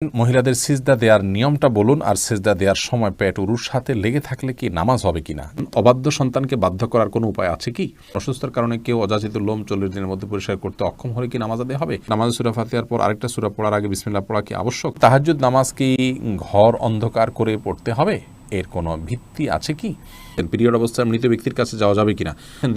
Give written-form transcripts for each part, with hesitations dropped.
মহিলাদের সিজদা দেওয়ার নিয়মটা বলুন, আর সিজদা দেওয়ার সময় পেট উরুর সাথে লেগে থাকলে কি নামাজ হবে কিনা? অবাধ্য সন্তানকে বাধ্য করার কোনো উপায় আছে কি? অসুস্থতার কারণে কেউ অযাচিত লোম 40 দিনের মধ্যে পরিষ্কার করতে অক্ষম হলে কি নামাজ আদায় হবে? নামাজ সূরা ফাতিহার পর আরেকটা সূরা পড়ার আগে বিসমিল্লাহ পড়া কি আবশ্যক? তাহাজ্জুদ নামাজ কি ঘর অন্ধকার করে পড়তে হবে? এর কোনো ভিত্তি আছে কি? পিরিয়ড অবস্থায় মৃত ব্যক্তির কাছে যাওয়া যাবে কিনা?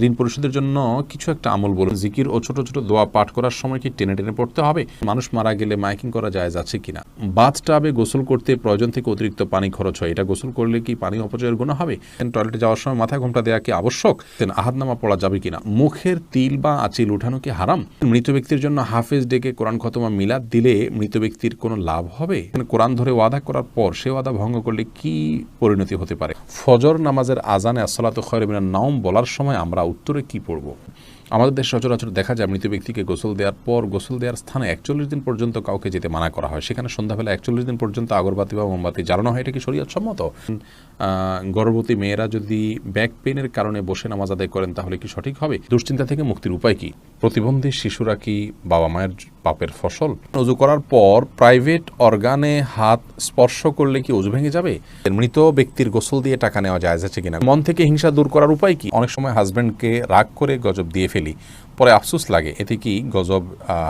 ঋণ পরিশোধের জন্য কিছু একটা আমল বলুন। জিকির ও ছোট ছোট দোয়া পাঠ করার সময় কি টেনে টেনে পড়তে হবে? মানুষ মারা গেলে মাইকিং করা জায়েজ আছে কিনা? বাথটাবে গোসল করতে প্রয়োজন থেকে অতিরিক্ত পানি খরচ হয়, এটা গোসল করলে কি পানি অপচয়ের গুনাহ হবে? টয়লেটে যাওয়ার সময় মাথায় ঘোমটা দেওয়া কি আবশ্যক? আহাদনামা পড়া যাবে কিনা? মুখের তিল বা আঁচিল উঠানো কি হারাম? মৃত ব্যক্তির জন্য হাফেজ ডেকে কোরআন খতমা মিলাদ দিলে মৃত ব্যক্তির কোনো লাভ হবে? কোরআন ধরে ওয়াদা করার পর সে ওয়াদা ভঙ্গ করলে কি পরিণতি হতে পারে? ফজর নামাজের আজানে আসসালাতু খায়রুম মিনান নাওম বলার সময় আমরা উত্তরে কি পড়ব? আমাদের দেশে সচরাচর দেখা যায় মৃত ব্যক্তিকে গোসল দেওয়ার পর গোসল দেওয়ার স্থানে 41 দিন পর্যন্ত কাউকে যেতে মানা করা হয়। সেখানে সন্ধ্যাবেলা 41 দিন পর্যন্ত আগরবাতি বা মোমবাতি জ্বালানো হয়। এটা কি শরীয়ত সম্মত? গর্ভবতী মেয়েরা যদি ব্যাক পেনের কারণে বসে নামাজ আদায় করেন তাহলে কি সঠিক হবে? দুশ্চিন্তা থেকে মুক্তির উপায় কি? প্রতিবন্ধী শিশুরা কি বাবা মায়ের পাপের ফসল? ওযু করার পর প্রাইভেট অর্গানে হাত স্পর্শ করলে কি ওযু ভেঙে যাবে? মৃত ব্যক্তির গোসল দিয়ে টাকা নেওয়া জায়েজ আছে কিনা? মন থেকে হিংসা দূর করার উপায় কি? অনেক সময় হাজব্যান্ডকে রাগ করে গজব দিয়ে ফেলি, পরে আফসোস লাগে, এতে কি গজব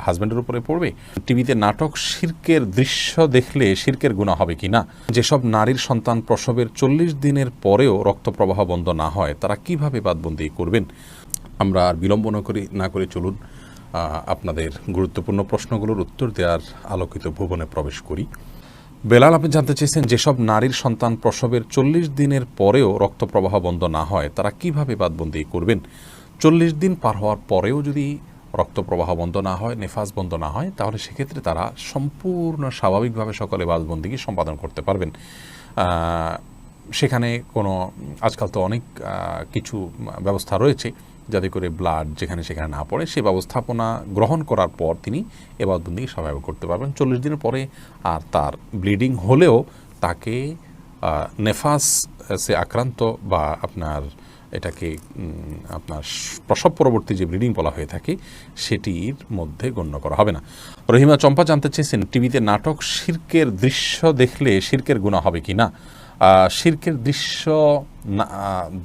হাজব্যান্ডের উপরে পড়বে? টিভিতে নাটক শিরকের দৃশ্য দেখলে শিরকের গুনাহ হবে কি না? যেসব নারীর সন্তান প্রসবের 40 দিনের পরেও রক্ত প্রবাহ বন্ধ না হয় তারা কিভাবে বাদবন্দি করবেন? আমরা আর বিলম্ব না করে চলুন আপনাদের গুরুত্বপূর্ণ প্রশ্নগুলোর উত্তর দেওয়ার আলোকিত ভুবনে প্রবেশ করি। বেলাল, আপনি জানতে চেয়েছেন যেসব নারীর সন্তান প্রসবের 40 দিনের পরেও রক্ত প্রবাহ বন্ধ না হয় তারা কিভাবে বাদবন্দি করবেন? 40 দিন পার হওয়ার পরেও যদি রক্ত প্রবাহ বন্ধ না হয়, নেফাস বন্ধ না হয়, তাহলে সেক্ষেত্রে তারা সম্পূর্ণ স্বাভাবিকভাবে সকলে বাদবন্দিকে সম্পাদন করতে পারবেন। সেখানে কোনো আজকাল তো অনেক কিছু ব্যবস্থা রয়েছে যাতে করে ব্লাড যেখানে সেখানে না পড়ে, সে ব্যবস্থাপনা গ্রহণ করার পর তিনি এবাদতবন্দি স্বাভাবিক করতে পারবেন। 40 দিনের পরে আর তার ব্লিডিং হলেও তাকে নেফাসে আক্রান্ত বা এটাকে আপনার প্রসব পরবর্তী যে ব্লিডিং বলা হয়ে থাকে সেটির মধ্যে গণ্য করা হবে না। রহিমা চম্পা জানতে চেয়েছেন টিভিতে নাটক শিরকের দৃশ্য দেখলে শিরকের গুনাহ হবে কি না? শিরকের দৃশ্য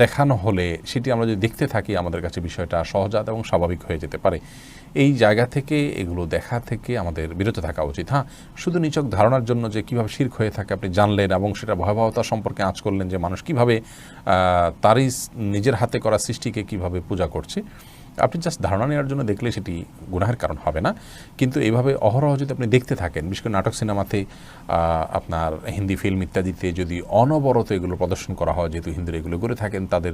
দেখানো হলে সেটি আমরা যদি দেখতে থাকি আমাদের কাছে বিষয়টা সহজাত এবং স্বাভাবিক হয়ে যেতে পারে। এই জায়গা থেকে এগুলো দেখা থেকে আমাদের বিরত থাকা উচিত। শুধু নিছক ধারণার জন্য যে কীভাবে শিরক হয়ে থাকে আপনি জানলেন এবং সেটা ভয়াবহতা সম্পর্কে আঁচ করলেন যে মানুষ কীভাবে তারই নিজের হাতে করা সৃষ্টিকে কীভাবে পূজা করছে, আপনি জাস্ট ধারণা নেওয়ার জন্য দেখলে সেটি গুনাহের কারণ হবে না। কিন্তু এইভাবে অহরহ যদি আপনি দেখতে থাকেন, বিশেষ করে নাটক সিনেমাতে, আপনার হিন্দি ফিল্ম ইত্যাদিতে যদি অনবরত এগুলো প্রদর্শন করা হয়, যেহেতু হিন্দুরা এগুলো করে থাকেন তাদের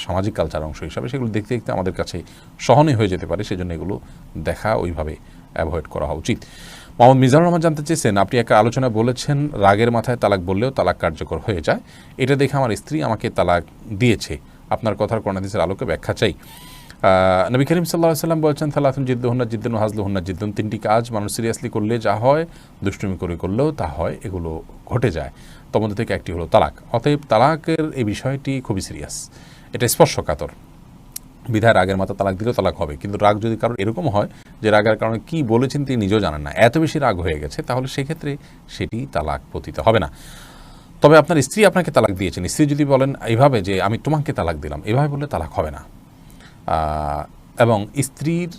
সামাজিক কালচার অংশ হিসাবে, সেগুলো দেখতে দেখতে আমাদের কাছে সহনীয় হয়ে যেতে পারে। সেজন্য এগুলো দেখা ওইভাবে অ্যাভয়েড করা উচিত। মোহাম্মদ মিজানুর রহমান জানতে চেয়েছেন, আপনি একটা আলোচনায় বলেছেন রাগের মাথায় তালাক বললেও তালাক কার্যকর হয়ে যায়। এটা দেখে আমার স্ত্রী আমাকে তালাক দিয়েছে। আপনার কথার কোরআন হাদিসের আলোকে ব্যাখ্যা চাই। নবী করিম সাল্লাল্লাহু আলাইহি ওয়াসাল্লাম বলেছেন, সালাতুন জিদ্দুহুন্না জিদ্দুন ওয়া হাজলুহুন্না জিদ্দুন, তিনটি কাজ মানুষ সিরিয়াসলি করলে যা হয়, দুষ্টুমি করে করলেও তা হয়, এগুলো ঘটে যায়। তার মধ্যে থেকে একটি হলো তালাক। অতএব তালাকের এই বিষয়টি খুবই সিরিয়াস, এটা স্পর্শকাতর। বিধায় রাগের মাথা তালাক দিলেও তালাক হবে। কিন্তু রাগ যদি কারণ এরকম হয় যে রাগের কারণে কী বলেছেন তিনি নিজেও জানেন না, এত বেশি রাগ হয়ে গেছে, তাহলে সেক্ষেত্রে সেটি তালাক পতিত হবে না। তবে আপনার স্ত্রী আপনাকে তালাক দিয়েছেন, স্ত্রী যদি বলেন এইভাবে যে আমি তোমাকে তালাক দিলাম, এভাবে বললে তালাক হবে না। এবং স্ত্রীর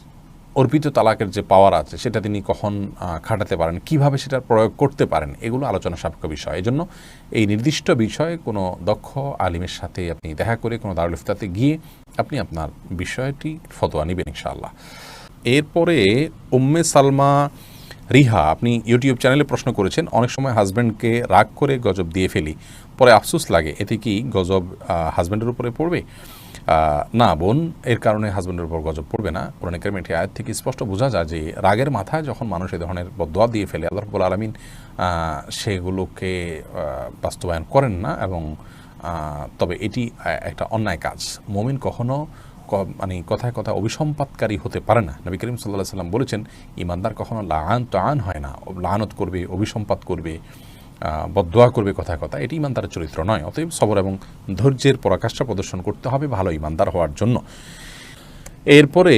অর্পিত তালাকের যে পাওয়ার আছে সেটা তিনি কখন খাটাতে পারেন, কিভাবে সেটার প্রয়োগ করতে পারেন, এগুলো আলোচনা সাপেক্ষ বিষয়। এজন্য এই নির্দিষ্ট বিষয়ে কোনো দক্ষ আলিমের সাথে আপনি দেখা করে কোনো দারুল ইফতাতে গিয়ে আপনি আপনার বিষয়টি ফতোয়া নেবেন ইনশাআল্লাহ। এরপরে উম্মে সালমা রিহা, আপনি ইউটিউব চ্যানেলে প্রশ্ন করেছেন, অনেক সময় হাজব্যান্ডকে রাগ করে গজব দিয়ে ফেলি, পরে আফসোস লাগে, এতে কি গজব হাজব্যান্ডের উপরে পড়বে? না বোন, এর কারণে হাজব্যান্ডের উপর গজব পড়বে না। কোরআনে কারিমের একটি আয়াত থেকে স্পষ্ট বোঝা যায় যে রাগের মাথায় যখন মানুষ এই ধরনের বদদোয়া দিয়ে ফেলে, আল্লাহ রাব্বুল আলামিন সেগুলোকে বাস্তবায়ন করেন না। এবং তবে এটি একটা অন্যায় কাজ। মুমিন কখনো কথায় কথায় অভিসম্পাতকারী হতে পারে না। নবী করিম সাল্লাল্লাহু আলাইহি ওয়াসাল্লাম বলেছেন, ঈমানদার কখনো লাআন হয় না, লাআনত করবে, অভিসম্পাত করবে, বদদোয়া করবে কথায় কথা, এটি ঈমানদারের চরিত্র নয়। অতএব সবর এবং ধৈর্যের পরাকাষ্ঠা প্রদর্শন করতে হবে ভালো ঈমানদার হওয়ার জন্য। এরপরে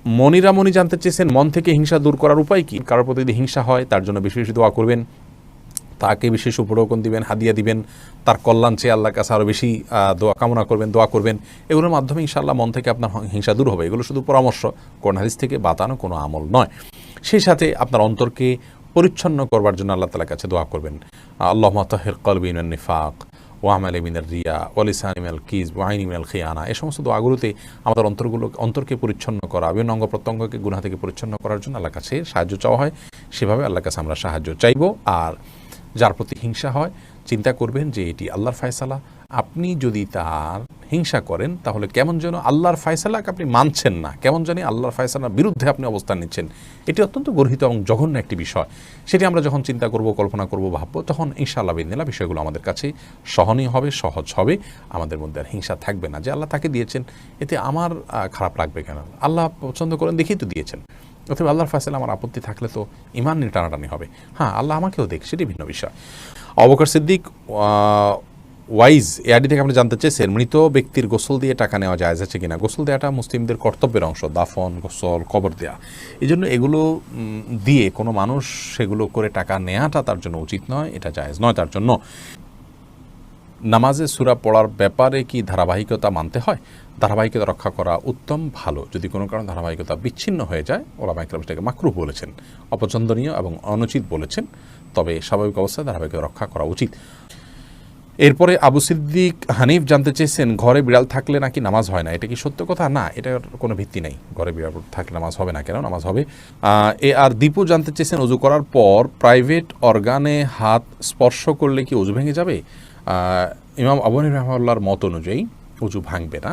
মনিরা মনি জানতে চেয়েছেন মন থেকে হিংসা দূর করার উপায় কি। কারোর প্রতি যদি হিংসা হয় তার জন্য বেশি বেশি দোয়া করবেন, তাকে বিশেষ উপঢৌকন দিবেন, হাদিয়া দিবেন, তার কল্যাণ চেয়ে আল্লাহর কাছে আরও বেশি দোয়া কামনা করবেন, দোয়া করবেন। এগুলোর মাধ্যমে ইনশাআল্লাহ মন থেকে আপনার হিংসা দূর হবে। এগুলো শুধু পরামর্শ, কোরআন হাদিস থেকে বাতানো কোনো আমল নয়। সেই সাথে আপনার অন্তরকে পরিচ্ছন্ন করবার জন্য আল্লাহ তাআলার কাছে দোয়া করবেন। আল্লাহুম্মা তাহির কলবি মিনান নিফাক ওয়া আমালি মিনার রিয়া ওয়া লিসানি মিনাল কিযব ওয়া আইনি মিনাল খিয়ানা। এই সমস্ত দোয়াগুলোতে আমাদের অন্তরকে পরিচ্ছন্ন করা, বিভিন্ন অঙ্গ প্রত্যঙ্গকে গুনাহ থেকে পরিচ্ছন্ন করার জন্য আল্লাহর কাছে সাহায্য চাওয়া হয়। সেভাবে আল্লাহর কাছে আমরা সাহায্য চাইব। আর যার প্রতি হিংসা হয় চিন্তা করবেন যে এটি আল্লাহর ফয়সালা। আপনি যদি তার হিংসা করেন তাহলে কেমন যেন আল্লাহর ফয়সালাকে আপনি মানছেন না, কেমন জানি আল্লাহর ফয়সালার বিরুদ্ধে আপনি অবস্থান নিচ্ছেন। এটি অত্যন্ত গর্হিত এবং জঘন্য একটি বিষয়। সেটি আমরা যখন চিন্তা করব, কল্পনা করব, ভাববো, তখন ইনশাআল্লাহ বিদিনিল্লাহ বিষয়গুলো আমাদের কাছে সহনীয় হবে, সহজ হবে। আমাদের মধ্যে আর হিংসা থাকবে না যে আল্লাহ তাকে দিয়েছেন, এতে আমার খারাপ লাগবে কেন, আল্লাহ পছন্দ করেন দেখেই তো দিয়েছেন। অথবা আল্লাহর ফয়সালা আমার আপত্তি থাকলে তো ইমান নিয়ে টানাটানি হবে। হ্যাঁ, আল্লাহ আমাকেও দেখ, সেটি ভিন্ন বিষয়। আবু বকর সিদ্দিক ওয়াইজ এআডি থেকে আপনি জানতে চেয়েছেন মৃত ব্যক্তির গোসল দিয়ে টাকা নেওয়া জায়েজ আছে কিনা। গোসল দেওয়াটা মুসলিমদের কর্তব্যের অংশ, দাফন, গোসল, কবর দেওয়া। এই জন্য এগুলো দিয়ে কোনো মানুষ সেগুলো করে টাকা নেওয়াটা তার জন্য উচিত নয়, এটা জায়েজ নয় তার জন্য। নামাজে সূরা পড়ার ব্যাপারে কি ধারাবাহিকতা মানতে হয়? ধারাবাহিকতা রক্ষা করা উত্তম, ভালো। যদি কোনো কারণে ধারাবাহিকতা বিচ্ছিন্ন হয়ে যায়, ওলামা ইকরাম সেটাকে মাকরুহ বলেছেন, অপছন্দনীয় এবং অনুচিত বলেছেন। তবে স্বাভাবিক অবস্থায় ধারাবাহিকতা রক্ষা করা উচিত। এরপরে আবু সিদ্দিক হানিফ জানতে চেয়েছেন ঘরে বিড়াল থাকলে নাকি নামাজ হয় না, এটা কি সত্য কথা? না, এটার কোনো ভিত্তি নেই। ঘরে বিড়াল থাকলে নামাজ হবে না কেন? নামাজ হবে। আর দীপু জানতে চেয়েছেন অজু করার পর প্রাইভেট অর্গানে হাত স্পর্শ করলে কি অজু ভেঙে যাবে? ইমাম আবু হানিফা রাহিমাহুল্লাহর মত অনুযায়ী অজু ভাঙবে না,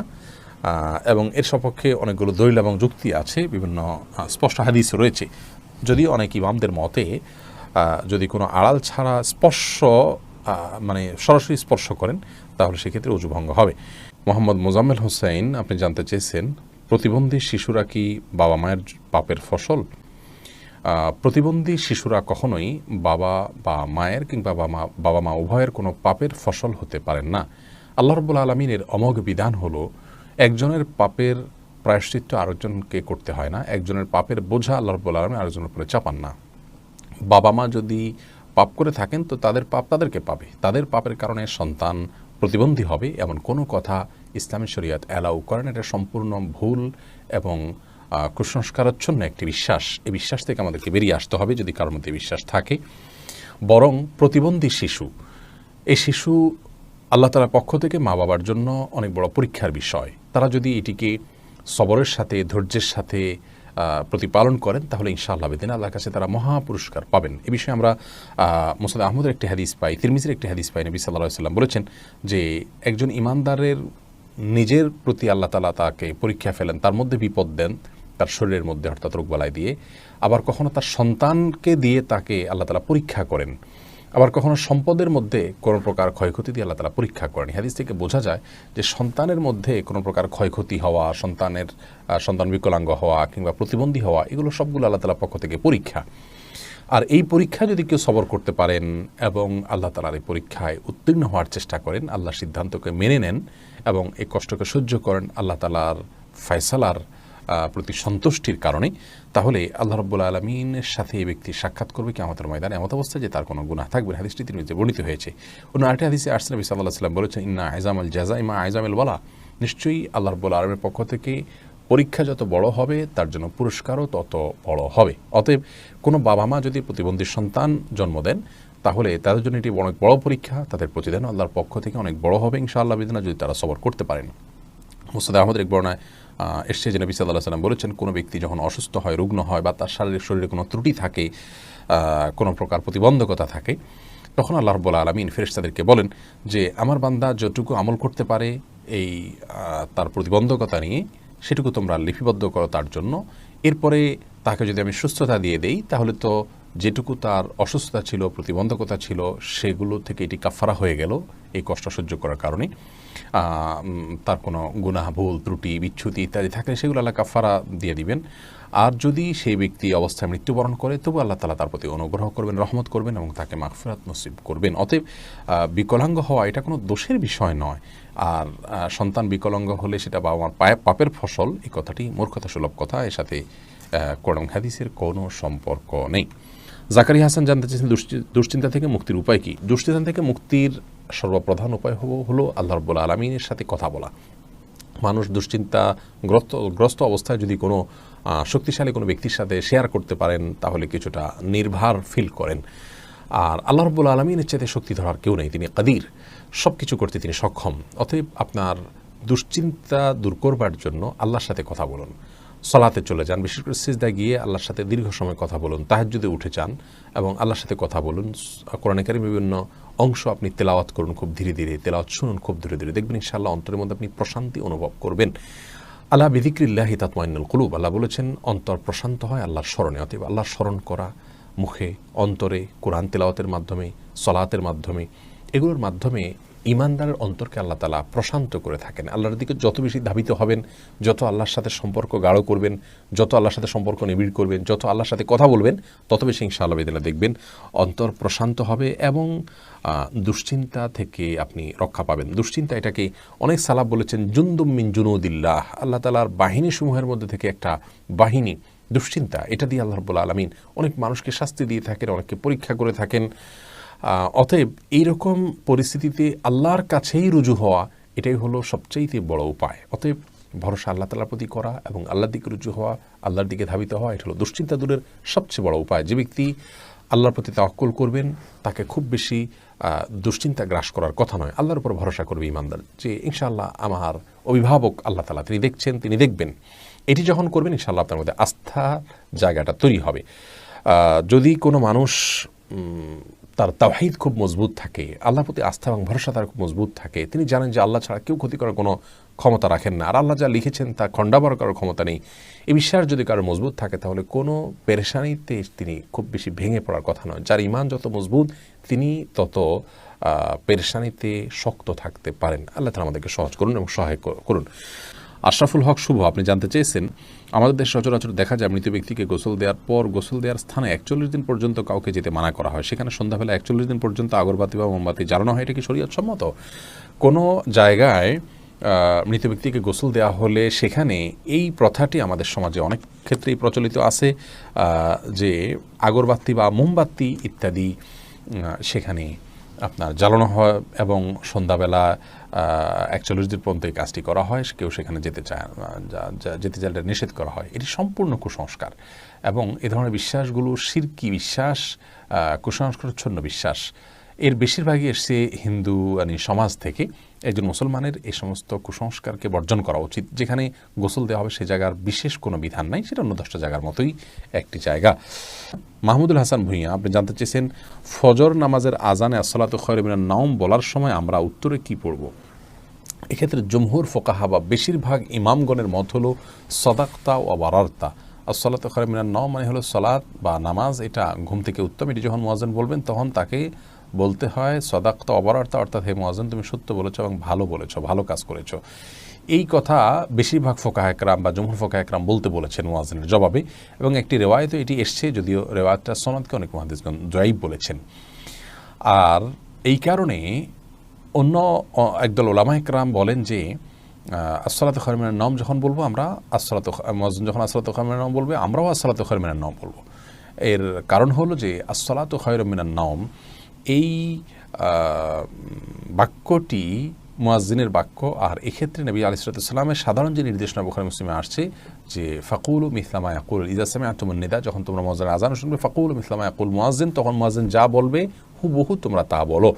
এবং এর সপক্ষে অনেকগুলো দলিল এবং যুক্তি আছে, বিভিন্ন স্পষ্ট হাদিস রয়েছে। যদিও অনেক ইমামদের মতে যদি কোনো আড়াল ছাড়া স্পর্শ মানে সরাসরি স্পর্শ করেন তাহলে সেক্ষেত্রে অজু ভঙ্গ হবে। মোহাম্মদ মোজাম্মেল হোসেন আপনি জানতে চেয়েছেন প্রতিবন্ধী শিশুরা কি বাবা মায়ের পাপের ফসল? প্রতিবন্ধী শিশুরা কখনোই বাবা বা মায়ের কিংবা বাবা মা উভয়ের কোনো পাপের ফসল হতে পারেন না। আল্লাহ রাব্বুল আলামিনের অমোঘ বিধান হলো একজনের পাপের প্রায়শ্চিত্ত আরেকজনকে করতে হয় না, একজনের পাপের বোঝা আল্লাহ রাব্বুল আলামিন আরেকজনের উপরে চাপান না। বাবা মা যদি পাপ করে থাকেন তো তাদের পাপ তাদেরকে পাবে, তাদের পাপের কারণে সন্তান প্রতিবন্ধী হবে এমন কোনো কথা ইসলামী শরীয়ত অ্যালাউ করেন। এটা সম্পূর্ণ ভুল এবং কুসংস্কারাচ্ছন্ন একটি বিশ্বাস। এই বিশ্বাস থেকে আমাদেরকে বেরিয়ে আসতে হবে যদি কারোর মধ্যে বিশ্বাস থাকে। বরং প্রতিবন্ধী শিশু, এই শিশু আল্লাহ তাআলার পক্ষ থেকে মা বাবার জন্য অনেক বড় পরীক্ষার বিষয়। তারা যদি এটিকে সবরের সাথে, ধৈর্যের সাথে প্রতিপালন করেন তাহলে ইনশাআল্লাহ বিদিন আল্লাহর কাছে তারা মহা পুরস্কার পাবেন। এ বিষয়ে আমরা মুসনাদ আহমদের একটি হাদিস পাই, তিরমিজির একটি হাদিস পাই। নবী সাল্লাল্লাহু আলাইহি ওয়াসাল্লাম বলেছেন যে একজন ইমানদারের নিজের প্রতি আল্লাহ তাআলা তাকে পরীক্ষা ফেলেন, তার মধ্যে বিপদ দেন, তার শরীরের মধ্যে অর্থাৎ রোগবালাই দিয়ে। আবার কখনো তার সন্তানকে দিয়ে তাকে আল্লাহ তাআলা পরীক্ষা করেন। আবার কখনো সম্পদের মধ্যে কোনো প্রকার ক্ষয়ক্ষতি দিয়ে আল্লাহ তাআলা পরীক্ষা করেন। হাদিস থেকে বোঝা যায় যে সন্তানের মধ্যে কোনো প্রকার ক্ষয়ক্ষতি হওয়া, সন্তান বিকলাঙ্গ হওয়া কিংবা প্রতিবন্ধী হওয়া, এগুলো সবগুলো আল্লাহ তাআলার পক্ষ থেকে পরীক্ষা। আর এই পরীক্ষা যদি কেউ সবর করতে পারেন এবং আল্লাহ তাআলার এই পরীক্ষায় উত্তীর্ণ হওয়ার চেষ্টা করেন, আল্লাহর সিদ্ধান্তকে মেনে নেন এবং এই কষ্টকে সহ্য করেন আল্লাহ তাআলার ফয়সালার প্রতি সন্তুষ্টির কারণে, তাহলে আল্লাহ রাব্বুল আলামিনের সাথে এই ব্যক্তি সাক্ষাৎ করবে কিয়ামতের ময়দানে এমত অবস্থায় যে তার কোনো গুনাহ থাকবে না। হাদিসটি তিরমিজিতে বর্ণিত হয়েছে। অন্য আরেকটি হাদিসে আসছে নবী সাল্লাল্লাহু আলাইহি ওয়াসাল্লাম বলেছেন ইন্না আযমাল জাযাই মা আযমাল বালা, নিশ্চয়ই আল্লাহ রাব্বুল আলামিনের পক্ষ থেকে পরীক্ষা যত বড় হবে তার জন্য পুরস্কারও তত বড় হবে। অতএব কোনো বাবা মা যদি প্রতিবন্ধী সন্তান জন্ম দেন তাহলে তাদের জন্য এটি অনেক বড় পরীক্ষা, তাদের প্রতিদান আল্লাহর পক্ষ থেকে অনেক বড় হবে ইনশাআল্লাহ বিদিনা, যদি তারা সবর করতে পারেন। মুসনাদ আহমদের এক বর্ণনায় এসছে যে নবী সাল্লাল্লাহু আলাইহি ওয়াসাল্লাম বলেছেন কোনো ব্যক্তি যখন অসুস্থ হয়, রুগ্ন হয় বা তার শরীরে কোনো ত্রুটি থাকে, কোনো প্রকার প্রতিবন্ধকতা থাকে, তখন আল্লাহ রাব্বুল আলামিন ফেরেশতাদেরকে বলেন যে আমার বান্দা যতটুকু আমল করতে পারে এই তার প্রতিবন্ধকতা নিয়ে সেটুকু তোমরা লিপিবদ্ধ করো তার জন্য। এরপরে তাকে যদি আমি সুস্থতা দিয়ে দেই তাহলে তো যেটুকু তার অসুস্থতা ছিল, প্রতিবন্ধকতা ছিল, সেগুলো থেকে এটি কাফারা হয়ে গেল এই কষ্ট সহ্য করার কারণে। তার কোনো গুনাহ, ভুল, ত্রুটি, বিচ্যুতি ইত্যাদি থাকলে সেগুলো আল্লাহ কাফারা দিয়ে দিবেন। আর যদি সেই ব্যক্তি অবস্থায় মৃত্যুবরণ করে, তবু আল্লাহ তাআলা তার প্রতি অনুগ্রহ করবেন, রহমত করবেন এবং তাকে মাগফিরাত নসিব করবেন। অতএব বিকলাঙ্গ হওয়া এটা কোনো দোষের বিষয় নয়। আর সন্তান বিকলাঙ্গ হলে সেটা বাবা মার পাপের ফসল, এই কথাটি মূর্খতা সুলভ কথা, এর সাথে কোরআন হাদিসের কোনো সম্পর্ক নেই। জাকারিয়া হাসান জানতে চেয়েছেন দুশ্চিন্তা থেকে মুক্তির উপায় কি? দুশ্চিন্তা থেকে মুক্তির সর্বপ্রধান উপায় হলো আল্লাহ রাব্বুল আলামিনের সাথে কথা বলা। মানুষ দুশ্চিন্তাগ্রস্ত অবস্থায় যদি কোনো শক্তিশালী কোনো ব্যক্তির সাথে শেয়ার করতে পারেন, তাহলে কিছুটা নির্ভার ফিল করেন। আর আল্লাহ রাব্বুল আলামিনের চাইতে শক্তি ধরার কেউ নেই, তিনি কাদির, সব কিছু করতে তিনি সক্ষম। অতএব আপনার দুশ্চিন্তা দূর করবার জন্য আল্লাহর সাথে কথা বলুন, সলাতে চলে যান, বিশেষ করে সিজদায় গিয়ে আল্লাহর সাথে দীর্ঘ সময় কথা বলুন, তাহাজ্জুদে উঠে যান এবং আল্লাহর সাথে কথা বলুন। কোরআনে কারীমের বিভিন্ন অংশ আপনি তেলাওয়াত করুন খুব ধীরে ধীরে, তেলাওয়াত শুনুন খুব ধীরে ধীরে, দেখবেন ইনশাআল্লাহ অন্তরের মধ্যে আপনি প্রশান্তি অনুভব করবেন। আলা বিযিক্রিল্লাহি তাতমাইন্নুল কুলুব, আল্লাহ বলেছেন অন্তর প্রশান্ত হয় আল্লাহর স্মরণে। অতএব আল্লাহর স্মরণ করা মুখে, অন্তরে, কোরআন তেলাওয়াতের মাধ্যমে, সলাতের মাধ্যমে, এগুলোর মাধ্যমে ইমানদারের অন্তরকে আল্লাহ তাআলা প্রশান্ত করে থাকেন। আল্লাহর দিকে যত বেশি ধাবিত হবেন, যত আল্লাহর সাথে সম্পর্ক গাঢ় করবেন, যত আল্লাহর সাথে সম্পর্ক নিবিড় করবেন, যত আল্লাহর সাথে কথা বলবেন, তত বেশি ইনশাআল্লাহ বিদিনা দেখবেন অন্তর প্রশান্ত হবে এবং দুশ্চিন্তা থেকে আপনি রক্ষা পাবেন। দুশ্চিন্তা এটাকে অনেক সালাফ বলেছেন জুনদুম মিন জুনুদিল্লাহ, আল্লাহ তাআলার বাহিনী সমূহের মধ্যে থেকে একটা বাহিনী দুশ্চিন্তা। এটা দিয়ে আল্লাহ রাব্বুল আলামিন অনেক মানুষকে শাস্তি দিয়ে থাকেন, অনেককে পরীক্ষা করে থাকেন। অতএব এইরকম পরিস্থিতিতে আল্লাহর কাছেই রুজু হওয়া, এটাই হলো সবচাইতে বড় উপায়। অতএব ভরসা আল্লাহ তাআলার প্রতি করা এবং আল্লাহর দিকে রুজু হওয়া, আল্লাহর দিকে ধাবিত হওয়া, এটা হলো দুশ্চিন্তা দূরের সবচেয়ে বড় উপায়। যে ব্যক্তি আল্লাহর প্রতি তাওয়াক্কুল করবেন, তাকে খুব বেশি দুশ্চিন্তা গ্রাস করার কথা নয়। আল্লাহর উপর ভরসা করবে ইমানদার, যে ইনশাআল্লাহ আমার অভিভাবক আল্লাহ তাআলা, তিনি দেখছেন, তিনি দেখবেন। এটি যখন করবেন ইনশাআল্লাহ আপনার মধ্যে আস্থা জায়গাটা তৈরি হবে। যদি কোনো মানুষ তার তাওহীদ খুব মজবুত থাকে, আল্লাহর প্রতি আস্থা এবং ভরসা তার খুব মজবুত থাকে, তিনি জানেন যে আল্লাহ ছাড়া কেউ ক্ষতি করার কোনো ক্ষমতা রাখেন না, আর আল্লাহ যা লিখেছেন তা খণ্ডাবার করার ক্ষমতা নেই, এই বিশ্বাস যদি কারো মজবুত থাকে, তাহলে কোনো পেরেশানিতে তিনি খুব বেশি ভেঙে পড়ার কথা নয়। যার ঈমান যত মজবুত, তিনি তত পেরেশানিতে শক্ত থাকতে পারেন। আল্লাহ তাআলা আমাদেরকে সহজ করুন এবং সহায় করুন। আশরাফুল হক শুভ, আপনি জানতে চেয়েছেন আমাদের দেশে সচরাচর দেখা যায় মৃত ব্যক্তিকে গোসল দেওয়ার পর গোসল দেওয়ার স্থানে 41 দিন পর্যন্ত কাউকে যেতে মানা করা হয়, সেখানে সন্ধ্যাবেলা 41 দিন পর্যন্ত আগরবাতি বা মোমবাতি জ্বালানো হয়, এটা কি শরীয়ত সম্মত? কোনো জায়গায় মৃত ব্যক্তিকে গোসল দেওয়া হলে সেখানে এই প্রথাটি আমাদের সমাজে অনেক ক্ষেত্রেই প্রচলিত আছে, যে আগরবাতি বা মোমবাতি ইত্যাদি সেখানে আপনার জ্বালানো হয় এবং সন্ধ্যাবেলা 41 দিন পর্যন্ত এই কাজটি করা হয়। কেউ সেখানে যেতে চাইলে নিষেধ করা হয়। এটি সম্পূর্ণ কুসংস্কার এবং এ ধরনের বিশ্বাসগুলো শিরকি বিশ্বাস, কুসংস্কারচ্ছন্ন বিশ্বাস। এর বেশিরভাগই এসছে হিন্দু সমাজ থেকে। একজন মুসলমানের এই সমস্ত কুসংস্কারকে বর্জন করা উচিত। যেখানে গোসল দেওয়া হবে সে জায়গার বিশেষ কোনো বিধান নাই, সেটা অন্য 10টা জায়গার মতোই একটি জায়গা। মাহমুদুল হাসান ভূঁইয়া, আপনি জানতে চেয়েছেন ফজর নামাজের আজানে আসসালাতু খায়রুম মিনান নাওম বলার সময় আমরা উত্তরে কি পড়ব? এক্ষেত্রে জমহুর ফোকাহা বা বেশিরভাগ ইমামগণের মত হলো সদাকতা ও বারারতা। আসসালাতু খায়রুম মিনান নাওম মানে হলো সলাত বা নামাজ, এটা ঘুম থেকে উত্তম। এটি যখন মুয়াজ্জিন বলবেন তখন তাকে বলতে হয় সদাকতা অবারার্তা, অর্থাৎ হে মুয়াজ্জিন তুমি সত্য বলেছো এবং ভালো বলেছো, ভালো কাজ করেছো। এই কথা বেশিরভাগ ফোকাহা একরাম বা জমহুর ফোকাহা একরাম বলতে বলেছেন মুয়াজ্জিনের জবাবে, এবং একটি রেওয়ায়েতে এটি এসছে, যদিও রেওয়ায়েতটা সনদকে অনেক মুহাদ্দিসগণ যঈফ বলেছেন। আর এই কারণে অন্য একদল উলামা একরাম বলেন যে আসসালাতু খায়রুম মিনান নাওম যখন বলবো আমরা, মুয়াজ্জিন যখন আসসালাতু খায়রুম মিনান নাওম বলবে, আমরাও আসসালাতু খায়রুম মিনান নাওম বলবো। এর কারণ হলো যে আসসালাতু খায়রুম মিনান নাওম এই বাক্যটি মুয়াজ্জিনের বাক্য, আর এক্ষেত্রে নবী আলাইহিস সালামের সাধারণ যে নির্দেশনা বুখারী মুসলিমে আসছে যে ফাকুলু মিসলা মা ইয়াকুল ইযা সামি'তুমুন নিদা, যখন তোমরা মুয়াজ্জিনের আযান শুনবে ফাকুলু মিসলা মা ইয়াকুল মুয়াজ্জিন, তখন মুয়াজ্জিন যা বলবে হুবহু তোমরা তা বলো।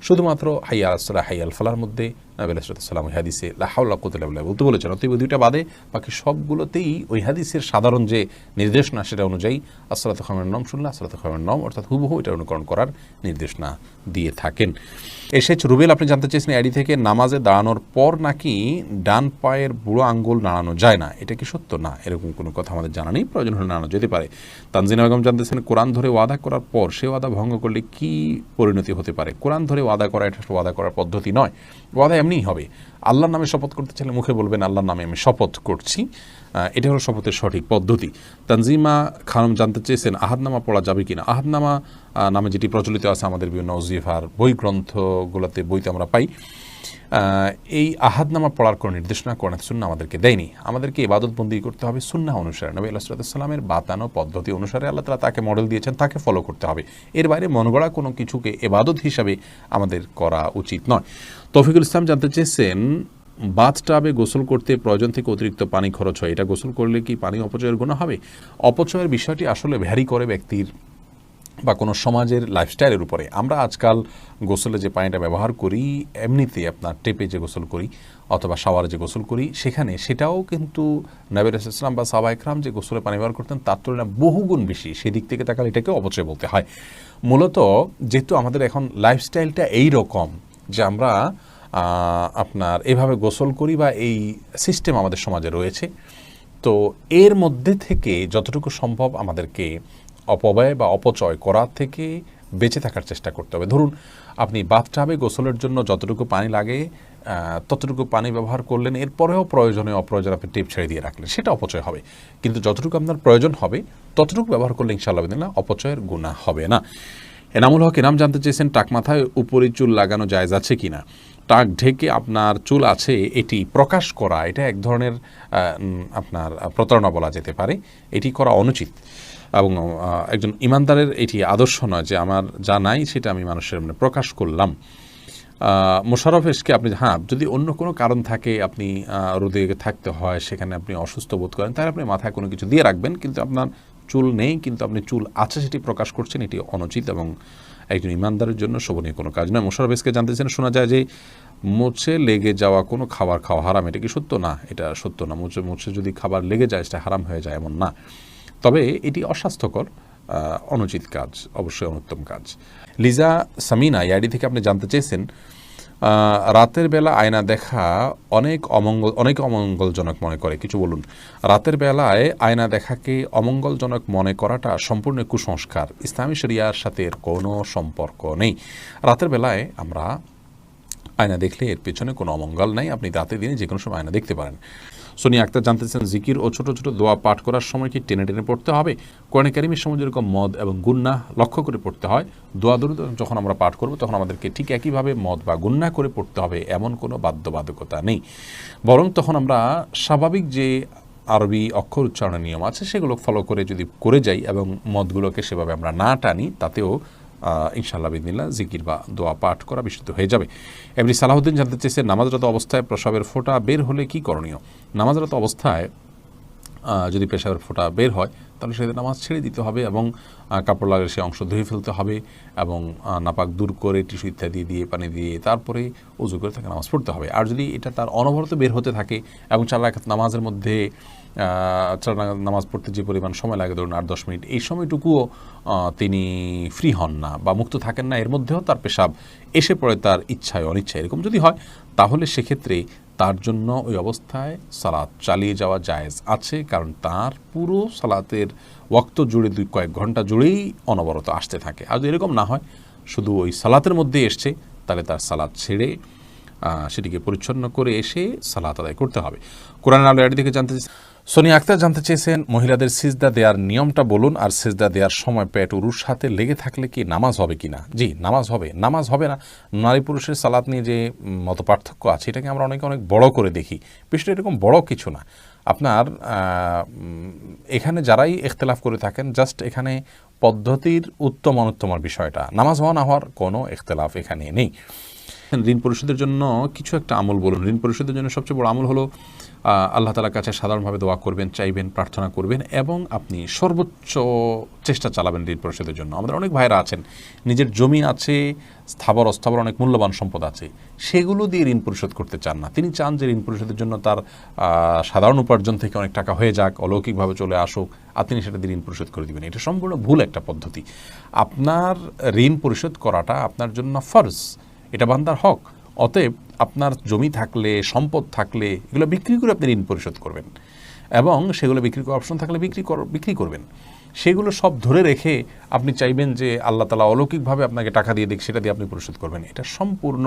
শুধুমাত্র হাইয়া আলাস-সালাহ হাইয়া আল ফালাহর মধ্যে নবী আলাইহিস সালাম ওই হাদিসে লা হাওলা ওয়া কুওয়াতা ইল্লা বিল্লাহ বলতে বলেছেন। অতএব দুইটা বাদে বাকি সবগুলোতেই ওই হাদিসের সাধারণ যে নির্দেশনা সেটা অনুযায়ী আসসালাতু খায়রুন মিনান নওম শুনলে আসসালাতু খায়রুন মিনান নওম অর্থাৎ হুবহু এটা অনুকরণ করার নির্দেশনা দিয়ে থাকেন। এসেছ রুবেল, আপনি জানতে চেয়েছেন আইডি থেকে নামাজে দাঁড়ানোর পর নাকি ডান পায়ের বুড়ো আঙ্গুল নাড়ানো যায় না, এটা কি সত্য? না, এরকম কোনো কথা আমাদের জানা নেই, প্রয়োজন হলে নাড়ানো যেতে পারে। তানজিনা বেগম জানতেছেন কোরআন ধরে ওয়াদা করার পর সে ওয়াদা ভঙ্গ করলে কি পরিণতি হতে পারে? কোরআন ধরে ওয়াদা করা এটা ওয়াদা করার পদ্ধতি নয়, ওয়াদা এমনিই হবে। আল্লাহর নামে শপথ করতে চাইলে মুখে বলবেন আল্লাহর নামে আমি শপথ করছি, এটা হলো শপথের সঠিক পদ্ধতি। তানজিমা খানম জানতে চেয়েছেন আহাদনামা পড়া যাবে কিনা। আহাদনামা নামে যেটি প্রচলিত আছে আমাদের বিভিন্ন ওজিফার বই গ্রন্থগুলোতে বইতে আমরা পাই, এই আহাদনামা পড়ার কোনো নির্দেশনা কোরআন সুন্নাহ আমাদেরকে দেয়নি। আমাদেরকে ইবাদতবন্দি করতে হবে সুন্নাহ অনুসারে, নবী আলাইহিস সালামের বাতানো পদ্ধতি অনুসারে আল্লাহ তাআলা তাকে মডেল দিয়েছেন, তাকে ফলো করতে হবে। এর বাইরে মনগড়া কোনো কিছুকে ইবাদত হিসাবে আমাদের করা উচিত নয়। তৌফিকুল ইসলাম জানতে চেয়েছেন বাথটাবে গোসল করতে প্রয়োজন থেকে অতিরিক্ত পানি খরচ হয়, এটা গোসল করলে কি পানি অপচয়ের গুনাহ হবে? অপচয়ের বিষয়টি আসলে ভ্যারি করে ব্যক্তির বা কোনো সমাজের লাইফস্টাইলের উপরে। আমরা আজকাল গোসলে যে পানিটা ব্যবহার করি, এমনিতে আপনার টেপে যে গোসল করি অথবা শাওয়ারে যে গোসল করি, সেটাও কিন্তু নবী রাসূলুল্লাহ সাল্লাল্লাহু আলাইহি ওয়াসাল্লাম বা সাহাবায়ে কেরাম যে গোসলে পানি ব্যবহার করতেন তার তুলনায় বহুগুণ বেশি। সেদিক থেকে তাকালে এটাকেও অপচয় বলতে হয়। মূলত যেহেতু আমাদের এখন লাইফস্টাইলটা এই রকম যে আমরা আপনার এভাবে গোসল করি বা এই সিস্টেম আমাদের সমাজে রয়েছে, তো এর মধ্যে থেকে যতটুকু সম্ভব আমাদেরকে অপব্যয় বা অপচয় করার থেকে বেঁচে থাকার চেষ্টা করতে হবে। ধরুন আপনি বাথটাবে গোসলের জন্য যতটুকু পানি লাগে ততটুকু পানি ব্যবহার করলেন, এরপরেও প্রয়োজনে অপ্রয়োজনে আপনি টেপ ছেড়ে দিয়ে রাখলেন, সেটা অপচয় হবে। কিন্তু যতটুকু আপনার প্রয়োজন হবে ততটুকু ব্যবহার করলে ইনশাআল্লাহ বিদিনিল্লাহ অপচয়ের গুনাহ হবে না। এনামুল হক এনাম জানতে চেয়েছেন টাক মাথায় উপরে চুল লাগানো জায়েজ আছে কিনা। টাক ঢেকে আপনার চুল আছে এটি প্রকাশ করা, এটা এক ধরনের আপনার প্রতারণা বলা যেতে পারে, এটি করা অনুচিত এবং একজন ইমানদারের এটি আদর্শ নয় যে আমার যা নাই সেটা আমি মানুষের সামনে প্রকাশ করলাম। মোশাররফ এসকে আপনি যদি অন্য কোনো কারণ থাকে, আপনি রোদে থাকতে হয়, সেখানে আপনি অসুস্থ বোধ করেন, তাহলে আপনি মাথায় কোনো কিছু দিয়ে রাখবেন, কিন্তু আপনার চুল নেই কিন্তু আপনি চুল আছে সেটি প্রকাশ করছেন, এটি অনুচিত এবং একজন ইমানদারের জন্য শোভনীয় কোনো কাজ নয়। মোশাররফ এসকে জানতে চান শোনা যায় যে মুছে লেগে যাওয়া কোনো খাবার খাওয়া হারাম, এটা কি সত্য? না, এটা সত্য না। মুছে যদি খাবার লেগে যায় সেটা হারাম হয়ে যায় এমন না, তবে এটি অস্বাস্থ্যকর, অনুচিত কাজ, অবশ্যই অনুত্তম কাজ। লিজা সামিনা ইয়াডি থেকে আপনি জানতে চেয়েছেন রাতের বেলা আয়না দেখা অনেক অমঙ্গলজনক মনে করে, কিছু বলুন। রাতের বেলায় আয়না দেখাকে অমঙ্গলজনক মনে করাটা সম্পূর্ণ কুসংস্কার, ইসলামী শরিয়ার সাথে এর কোনো সম্পর্ক নেই। রাতের বেলায় আমরা আয়না দেখলে এর পেছনে কোনো অমঙ্গল নাই, আপনি রাতে দিনে যে কোনো সময় আয়না দেখতে পারেন। সোনিয়া আক্তার জানতেছেন জিকির ও ছোট ছোট দোয়া পাঠ করার সময় কি টেনে টেনে পড়তে হবে? কোরআনে কারিমের সময় যেরকম মদ এবং গুন্নাহ লক্ষ্য করে পড়তে হয়, দোয়া দরুদ যখন আমরা পাঠ করব তখন আমাদেরকে ঠিক একইভাবে মদ বা গুন্নাহ করে পড়তে হবে, এমন কোনো বাধ্যবাধকতা নেই। বরং তখন আমরা স্বাভাবিক যে আরবি অক্ষর উচ্চারণের নিয়ম আছে সেগুলো ফলো করে যদি করে যাই এবং মদগুলোকে সেভাবে আমরা না টানি, তাতেও ইনশাআল্লাহ বিদিনিল্লাহ জিকির বা দোয়া পাঠ করা বিশুদ্ধ হয়ে যাবে। এমনি সালাহুদ্দিন জানতে চেয়েছে নামাজরত অবস্থায় প্রসাবের ফোঁটা বের হলে কি করণীয়? নামাজরত অবস্থায় যদি পেশাবের ফোঁটা বের হয় তাহলে সেটা নামাজ ছেড়ে দিতে হবে এবং কাপড় লাগিয়ে সে অংশ ধুয়ে ফেলতে হবে এবং নাপাক দূর করে টিস্যু ইত্যাদি দিয়ে পানি দিয়ে তারপরে উজু করে তাকে নামাজ পড়তে হবে। আর যদি এটা তার অনবরত বের হতে থাকে এবং 4 রাকাত নামাজের মধ্যে 4 রাকাত নামাজ পড়তে যে পরিমাণ সময় লাগে ধরুন 8-10 মিনিট, এই সময়টুকুও তিনি ফ্রি হন না বা মুক্ত থাকেন না, এর মধ্যেও তার পেশাব এসে পড়ে তার ইচ্ছায় অনিচ্ছায়, এরকম যদি হয় তাহলে সেক্ষেত্রে তার জন্য ওই অবস্থায় সালাত চালিয়ে যাওয়া জায়েজ আছে, কারণ তার পুরো সালাতের ওয়াক্ত জুড়ে কয়েক ঘন্টা জুড়েই অনবরত আসতে থাকে। আর যদি এরকম না হয়, শুধু ওই সালাতের মধ্যে এসছে, তাহলে তার সালাত ছেড়ে সেটিকে পরিচ্ছন্ন করে এসে সালাত আদায় করতে হবে। কোরআন আলো থেকে জানতে সোনিয়া আক্তার জানতে চেয়েছেন মহিলাদের সিজদা দেওয়ার নিয়মটা বলুন, আর সিজদা দেওয়ার সময় পেট উরুর সাথে লেগে থাকলে কি নামাজ হবে কিনা? জি, নামাজ হবে। নামাজ হবে না, নারী পুরুষের সালাত নিয়ে যে মত পার্থক্য আছে এটাকে আমরা অনেক বড় করে দেখি, বিষয়টা এরকম বড় কিছু না। আপনার এখানে যারাই ইখতিলাফ করে থাকেন জাস্ট এখানে পদ্ধতির উত্তম অনুত্তমের বিষয়টা, নামাজ হওয়া না হওয়ার কোনো ইখতিলাফ এখানে নেই। ঋণ পরিশোধের জন্য কিছু একটা আমল বলুন। ঋণ পরিশোধের জন্য সবচেয়ে বড় আমল হলো আল্লাহ তাআলার কাছে সাধারণভাবে দোয়া করবেন, চাইবেন, প্রার্থনা করবেন এবং আপনি সর্বোচ্চ চেষ্টা চালাবেন ঋণ পরিশোধের জন্য। আমাদের অনেক ভাইরা আছেন, নিজের জমি আছে, স্থাবর অস্থাবর অনেক মূল্যবান সম্পদ আছে, সেগুলো দিয়ে ঋণ পরিশোধ করতে চান না। তিনি চান যে ঋণ পরিশোধের জন্য তার সাধারণ উপার্জন থেকে অনেক টাকা হয়ে যাক, অলৌকিকভাবে চলে আসুক, আর তিনি সেটা দিয়ে ঋণ পরিশোধ করে দেবেন। এটা সম্পূর্ণ ভুল একটা পদ্ধতি। আপনার ঋণ পরিশোধ করাটা আপনার জন্য ফরজ, এটা বান্দার হক। অতএব আপনার জমি থাকলে, সম্পদ থাকলে এগুলো বিক্রি করে আপনি ঋণ পরিশোধ করবেন এবং সেগুলো বিক্রি করার অপশন থাকলে বিক্রি করবেন। সেগুলো সব ধরে রেখে আপনি চাইবেন যে আল্লাহ তাআলা অলৌকিকভাবে আপনাকে টাকা দিয়ে দিক, সেটা দিয়ে আপনি পরিশোধ করবেন। এটা সম্পূর্ণ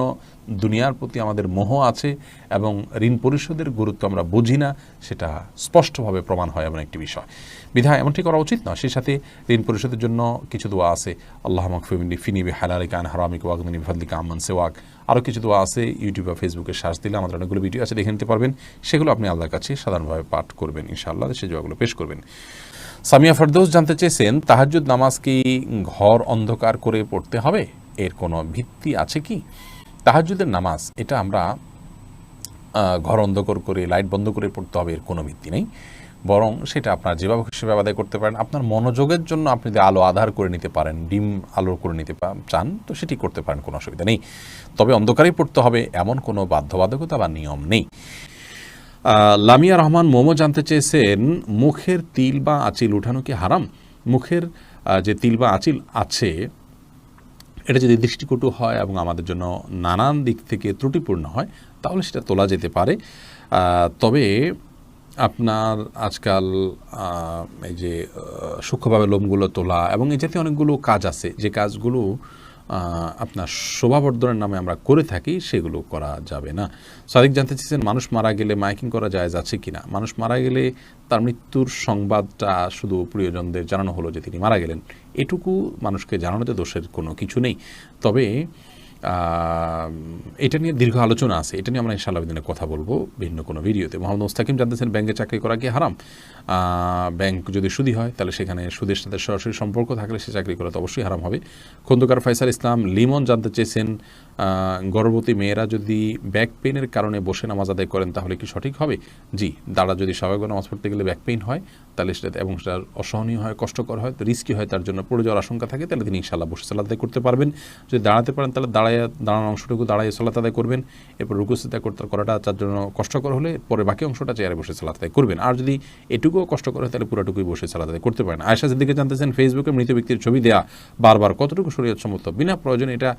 দুনিয়ার প্রতি আমাদের মোহ আছে এবং ঋণ পরিশোধের গুরুত্ব আমরা বুঝি না, সেটা স্পষ্টভাবে প্রমাণ হয় এমন একটি বিষয়। বিধায় এমনটি করা উচিত না। সেই সাথে ঋণ পরিশোধের জন্য কিছু দোয়া আছে, আল্লাহুম্মা কফিনি ফিনি বিহালালিকা আন হারামিকা ওয়াগনিনি বিফাদলিকা আম্মান সিওয়াক। আরও কিছু দোয়া আছে, ইউটিউব বা ফেসবুকে সার্চ দিলে আমাদের অনেকগুলো ভিডিও আছে, দেখে নিতে পারবেন। সেগুলো আপনি আল্লাহর কাছে সাধারণভাবে পাঠ করবেন, ইনশাআল্লাহ সেই দোয়াগুলো পেশ করবেন। সামিয়া ফেরদৌস জানতে চেয়েছেন, তাহাজ্জুদ নামাজ কি ঘর অন্ধকার করে পড়তে হবে? এর কোনো ভিত্তি আছে কি? তাহাজ্জুদের নামাজ এটা আমরা ঘর অন্ধকার করে, লাইট বন্ধ করে পড়তে হবে, এর কোনো ভিত্তি নেই। বরং সেটা আপনার যেভাবে সেভাবে আদায় করতে পারেন। আপনার মনোযোগের জন্য আপনি যদি আলো আধার করে নিতে পারেন, ডিম আলো করে নিতে চান, তো সেটি করতে পারেন, কোনো অসুবিধা নেই। তবে অন্ধকারেই পড়তে হবে এমন কোনো বাধ্যবাধকতা বা নিয়ম নেই। লামিয়া রহমান মোমো জানতে চেয়েছেন, মুখের তিল বা আঁচিল উঠানো কি হারাম? মুখের যে তিল বা আঁচিল আছে এটা যদি দৃষ্টিকটু হয় এবং আমাদের জন্য নানান দিক থেকে ত্রুটিপূর্ণ হয় তাহলে সেটা তোলা যেতে পারে। তবে আপনার আজকাল এই যে সূক্ষ্মভাবে লোমগুলো তোলা এবং এই জাতীয় অনেকগুলো কাজ আছে, যে কাজগুলো আপনার শোভাবর্ধনের নামে আমরা করে থাকি, সেগুলো করা যাবে না। সাদিক জানতে চেয়েছেন, মানুষ মারা গেলে মাইকিং করা জায়েজ আছে কিনা? মানুষ মারা গেলে তার মৃত্যুর সংবাদটা শুধু প্রিয়জনদের জানানো হলো যে তিনি মারা গেলেন, এটুকু মানুষকে জানানোতে দোষের কোনো কিছু নেই। তবে এটা নিয়ে দীর্ঘ আলোচনা আছে, এটা নিয়ে আমরা ইনশাআল্লাহ দিনে কথা বলবো ভিন্ন কোনো ভিডিওতে। মোহাম্মদ মুস্তাকিম জানতেছেন, ব্যাংকে চাকরি করা কি হারাম? ব্যাংক যদি সুদী হয় তাহলে সেখানে সুদের সাথে সরাসরি সম্পর্ক থাকলে সে চাকরি করা তো অবশ্যই হারাম হবে। খন্দকার ফয়সাল ইসলাম লিমন জানতে চেয়েছেন, গর্ভবতী মেয়েরা যদি ব্যাক পেইনের কারণে বসে নামাজ আদায় করেন তাহলে কি সঠিক হবে? জি, দাঁড়া যদি স্বাভাবিকভাবে নামাজ পড়তে গেলে ব্যাক পেইন হয় তাহলে সেটা এবং সেটা অসহনীয় হয়, কষ্টকর হয়, রিস্কি হয়, তার জন্য পড়ে যাওয়ার আশঙ্কা থাকে, তাহলে তিনি ইনশাআল্লাহ বসে সালাত আদায় করতে পারবেন। যদি দাঁড়াতে পারেন তাহলে দাঁড়ানোর অংশটুকু দাঁড়ায় সালাত আদায় করবেন, এরপর রুকু সিজদা করাটা তার জন্য কষ্টকর হলে পরে বাকি অংশটা চেয়ারে বসে সালাত আদায় করবেন। আর যদি এটুকুও কষ্টকর হয় তাহলে পুরোটুকুই বসে সালাত আদায় করতে পারেন। আয়েশা সিদ্দিকা জানতেছেন, ফেসবুকে মৃত ব্যক্তির ছবি দেয়া বারবার কতটুকু শরীয়ত সম্মত? বিনা প্রয়োজনে এটা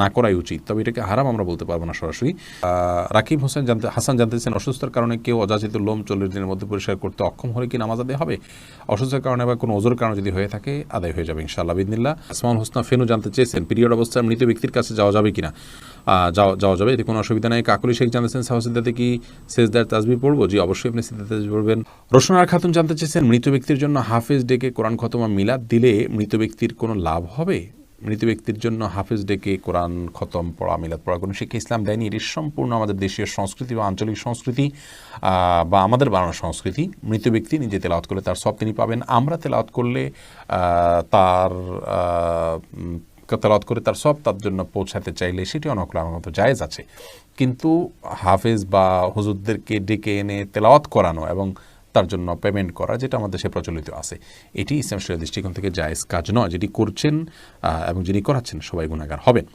না করাই উচিত, তবে এটাকে হারাম আমরা বলতে পারবো না সরাসরি। রাকিব হাসান জানতেছেন, অসুস্থতার কারণে কেউ অযাচিত লোম 40 দিনের মধ্যে পরিষ্কার করতে অক্ষম হলে কি নামাজ আদায় হবে? অসুস্থতার কারণে বা কোনো ওজোর কারণে যদি হয়ে থাকে আদায় হয়ে যাবে ইনশাআল্লাহ বিদিনিল্লাহ। আসমাউল হোসনা ফেনু জানতে চেয়েছেন, পিরিয়ড অবস্থায় মৃত ব্যক্তির কাছে যাওয়া যাবে কিনা? যাওয়া যাবে, এতে কোনো অসুবিধা নেই। কাকুলি শেখ জানতেছেন, সাহসিদ্দাতে কি সেজদার তাসবিহ পড়বো? জি, অবশ্যই আপনি সেজদার তাসবিহ পড়বেন। রোশনার খাতুন জানতে চেয়েছেন, মৃত ব্যক্তির জন্য হাফেজ ডেকে কোরআন খতম মিলাদ দিলে মৃত ব্যক্তির কোনো লাভ হবে? মৃত ব্যক্তির জন্য হাফেজ ডেকে কোরআন খতম পড়া, মিলাদ পড়া কোনো শিক্ষা ইসলাম দেয়নি। এটি সম্পূর্ণ আমাদের দেশীয় সংস্কৃতি বা আঞ্চলিক সংস্কৃতি বা আমাদের বানানো সংস্কৃতি। মৃত ব্যক্তি নিজে তেলাওয়াত করলে তার সব তিনি পাবেন, আমরা তেলাওয়াত করলে তার তেলাওয়াত করে তার সব তার জন্য পৌঁছাতে চাইলে সেটি অনকল আমার মতো জায়েজ আছে। কিন্তু হাফেজ বা হুজুরদেরকে ডেকে এনে তেলাওয়াত করানো এবং তার জন্য পেমেন্ট করা, যেটা আমাদের দেশে প্রচলিত আছে, এটি ইসলাম শরীয়তের দৃষ্টিকোণ থেকে জায়েজ কাজ নয়। যেটি করছেন এবং যিনি করাচ্ছেন সবাই গুনাহগার হবেন।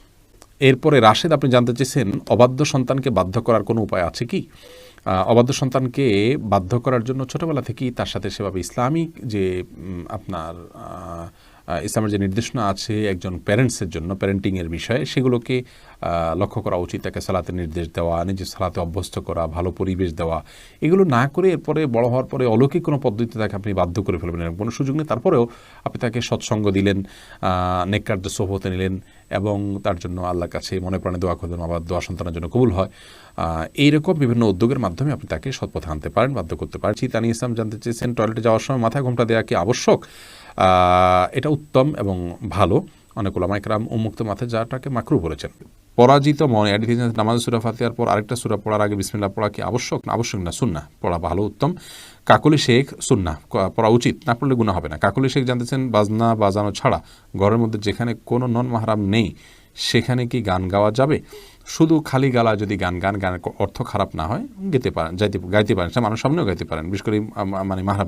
এরপরে রাশেদ আপনি জানতে চেয়েছেন, অবাধ্য সন্তানকে বাধ্য করার কোনো উপায় আছে কি? অবাধ্য সন্তানকে বাধ্য করার জন্য ছোটোবেলা থেকেই তার সাথে সেভাবে ইসলামিক যে আপনার ইসলামের যে নির্দেশনা আছে একজন প্যারেন্টসের জন্য, প্যারেন্টিংয়ের বিষয়ে, সেগুলোকে লক্ষ্য করা উচিত। তাকে সালাতের নির্দেশ দেওয়া, নিজের সালাতে অভ্যস্ত করা, ভালো পরিবেশ দেওয়া, এগুলো না করে এরপরে বড় হওয়ার পরে অলৌকিক কোনো পদ্ধতিতে তাকে আপনি বাধ্য করে ফেলবেন, এরকম কোনো সুযোগ নেই। তারপরেও আপনি তাকে সৎসঙ্গ দিলেন, নেককারদের সোহবতে নিলেন এবং তার জন্য আল্লাহর কাছে মনে প্রাণে দোয়া করলেন, আবার দোয়া সন্তানের জন্য কবুল হয়। এইরকম বিভিন্ন উদ্যোগের মাধ্যমে আপনি তাকে সৎপথে আনতে পারেন, বাধ্য করতে পারেন। তানি ইসলাম জানতে চেয়েছেন, টয়লেটে যাওয়ার সময় মাথায় ঘোমটা দেওয়া কি আবশ্যক? এটা উত্তম এবং ভালো। অনেক উলামা ইকরাম উন্মুক্ত মাথায় যাওয়াটাকে মাকরুহ বলেছেন। পরাজিত মনে নামাজ সূরা ফাতিহার পর আরেকটা সূরা পড়ার আগে বিসমিল্লাহ পড়া কি আবশ্যক? না, আবশ্যক না, সুন্নাহ। পড়া ভালো, উত্তম। কাকলি শেখ সুন্নাহ, পড়া উচিত, না পড়লে গুনাহ হবে না। কাকলি শেখ জানতেছেন বাজনা বাজানো ছাড়া ঘরের মধ্যে যেখানে কোনো নন মাহরাম নেই সেখানে কি গান গাওয়া যাবে? শুধু খালি গালা যদি গানের অর্থ খারাপ না হয় গেতে পারেন, গাইতে পারেন, সে মানুষ সামনেও গাইতে পারেন, বিশেষ করে মানে মাহরাম